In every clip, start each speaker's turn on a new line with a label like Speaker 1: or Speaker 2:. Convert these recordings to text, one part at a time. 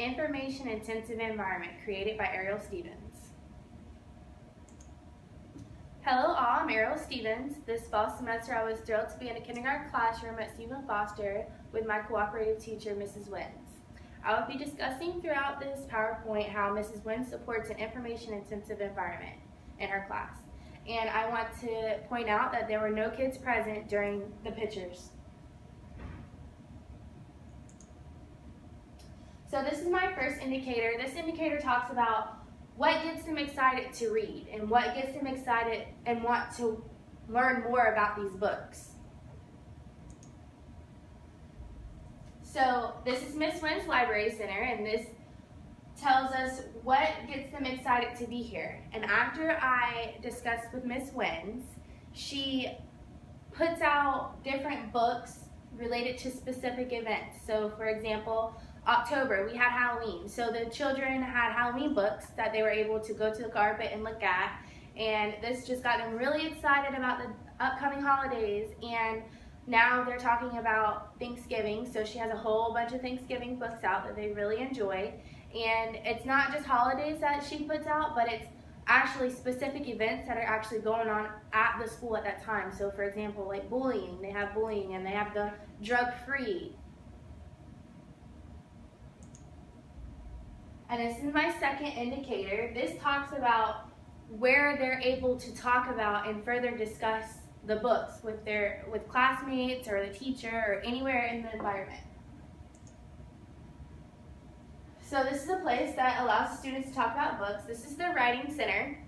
Speaker 1: information-intensive environment created by Ariel Stevens. Hello all, I'm Ariel Stevens. This fall semester I was thrilled to be in a kindergarten classroom at Stephen Foster with my cooperative teacher, Mrs. Wins. I will be discussing throughout this PowerPoint how Mrs. Wins supports an information-intensive environment in her class. And I want to point out that there were no kids present during the pictures. So this is my first indicator. This indicator talks about what gets them excited to read and what gets them excited and want to learn more about these books. So this is Miss Wynn's Library Center, and this tells us what gets them excited to be here. And after I discussed with Miss Wynn's, she puts out different books related to specific events. So for example, October, we had Halloween. So the children had Halloween books that they were able to go to the carpet and look at. And this just got them really excited about the upcoming holidays. And now they're talking about Thanksgiving. So she has a whole bunch of Thanksgiving books out that they really enjoy. And it's not just holidays that she puts out, but it's actually specific events that are actually going on at the school at that time. So for example, like bullying, they have bullying, and they have the drug-free. And this is my second indicator. This talks about where they're able to talk about and further discuss the books with classmates or the teacher or anywhere in the environment. So this is a place that allows the students to talk about books. This is the Writing Center.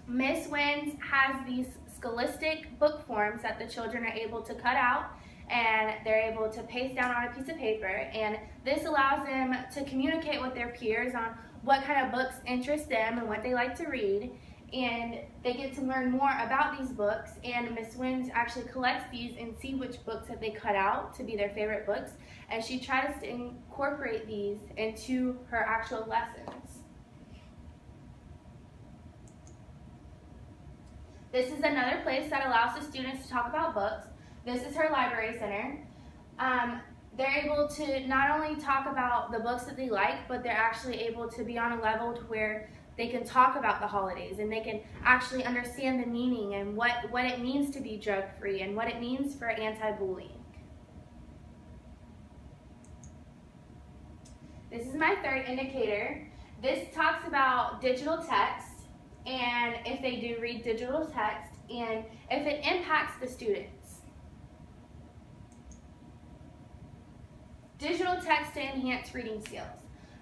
Speaker 1: Miss Wins has these scholastic book forms that the children are able to cut out, and they're able to paste down on a piece of paper, and this allows them to communicate with their peers on what kind of books interest them and what they like to read, and they get to learn more about these books. And Miss Wins actually collects these and see which books that they cut out to be their favorite books, and she tries to incorporate these into her actual lessons. This is another place that allows the students to talk about books. This is her library center. They're able to not only talk about the books that they like, but they're actually able to be on a level to where they can talk about the holidays, and they can actually understand the meaning and what it means to be drug-free and what it means for anti-bullying. This is my third indicator. This talks about digital text, and if they do read digital text, and if it impacts the students. Digital text to enhance reading skills.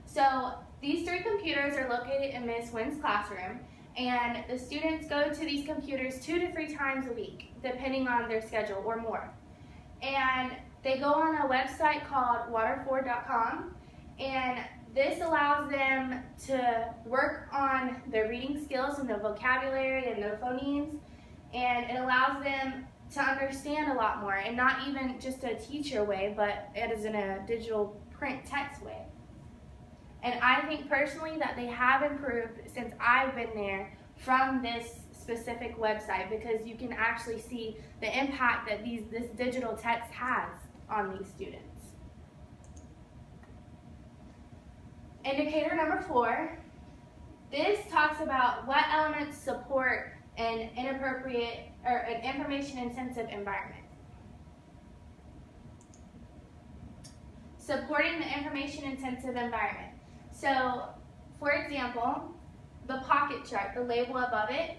Speaker 1: So these three computers are located in Ms. Wynn's classroom, and the students go to these computers 2 to 3 times a week, depending on their schedule or more. And they go on a website called waterford.com, and this allows them to work on their reading skills and the vocabulary and the phonemes, and it allows them to understand a lot more, and not even just a teacher way, but it is in a digital print text way. And I think personally that they have improved since I've been there from this specific website, because you can actually see the impact that this digital text has on these students. Indicator number 4, this talks about what elements support an inappropriate or an information-intensive environment. Supporting the information-intensive environment. So, for example, the pocket chart, the label above it,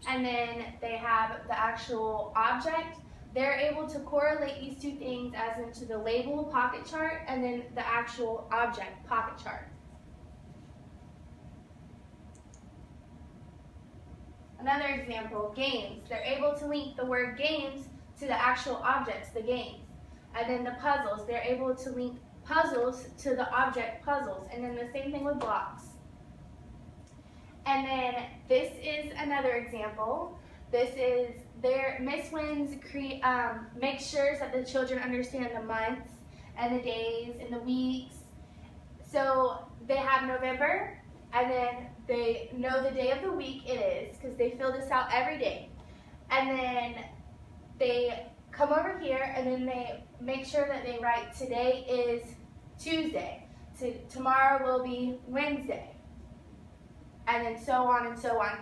Speaker 1: and then they have the actual object. They're able to correlate these two things as into the label pocket chart and then the actual object pocket chart. Another example, games. They're able to link the word games to the actual objects, the games. And then the puzzles, they're able to link puzzles to the object puzzles. And then the same thing with blocks. And then this is another example. This is Miss Wynn's makes sure that the children understand the months and the days and the weeks. So they have November, and then they know the day of the week it is, because they fill this out every day. And then they come over here, and then they make sure that they write today is Tuesday. tomorrow will be Wednesday. And then so on,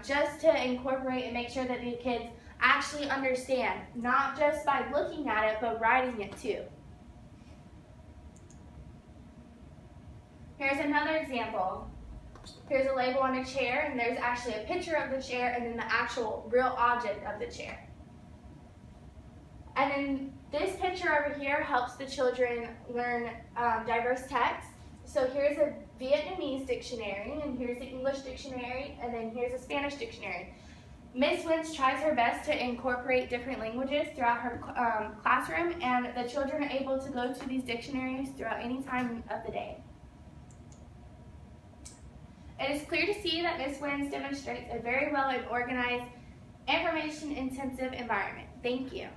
Speaker 1: just to incorporate and make sure that the kids actually understand, not just by looking at it, but writing it too. Here's another example. Here's a label on a chair, and there's actually a picture of the chair and then the actual real object of the chair. And then this picture over here helps the children learn diverse text. So here's a Vietnamese dictionary, and here's the English dictionary, and then here's a Spanish dictionary. Miss Wins tries her best to incorporate different languages throughout her classroom, and the children are able to go to these dictionaries throughout any time of the day. It is clear to see that Miss Wins demonstrates a very well and organized, information-intensive environment. Thank you.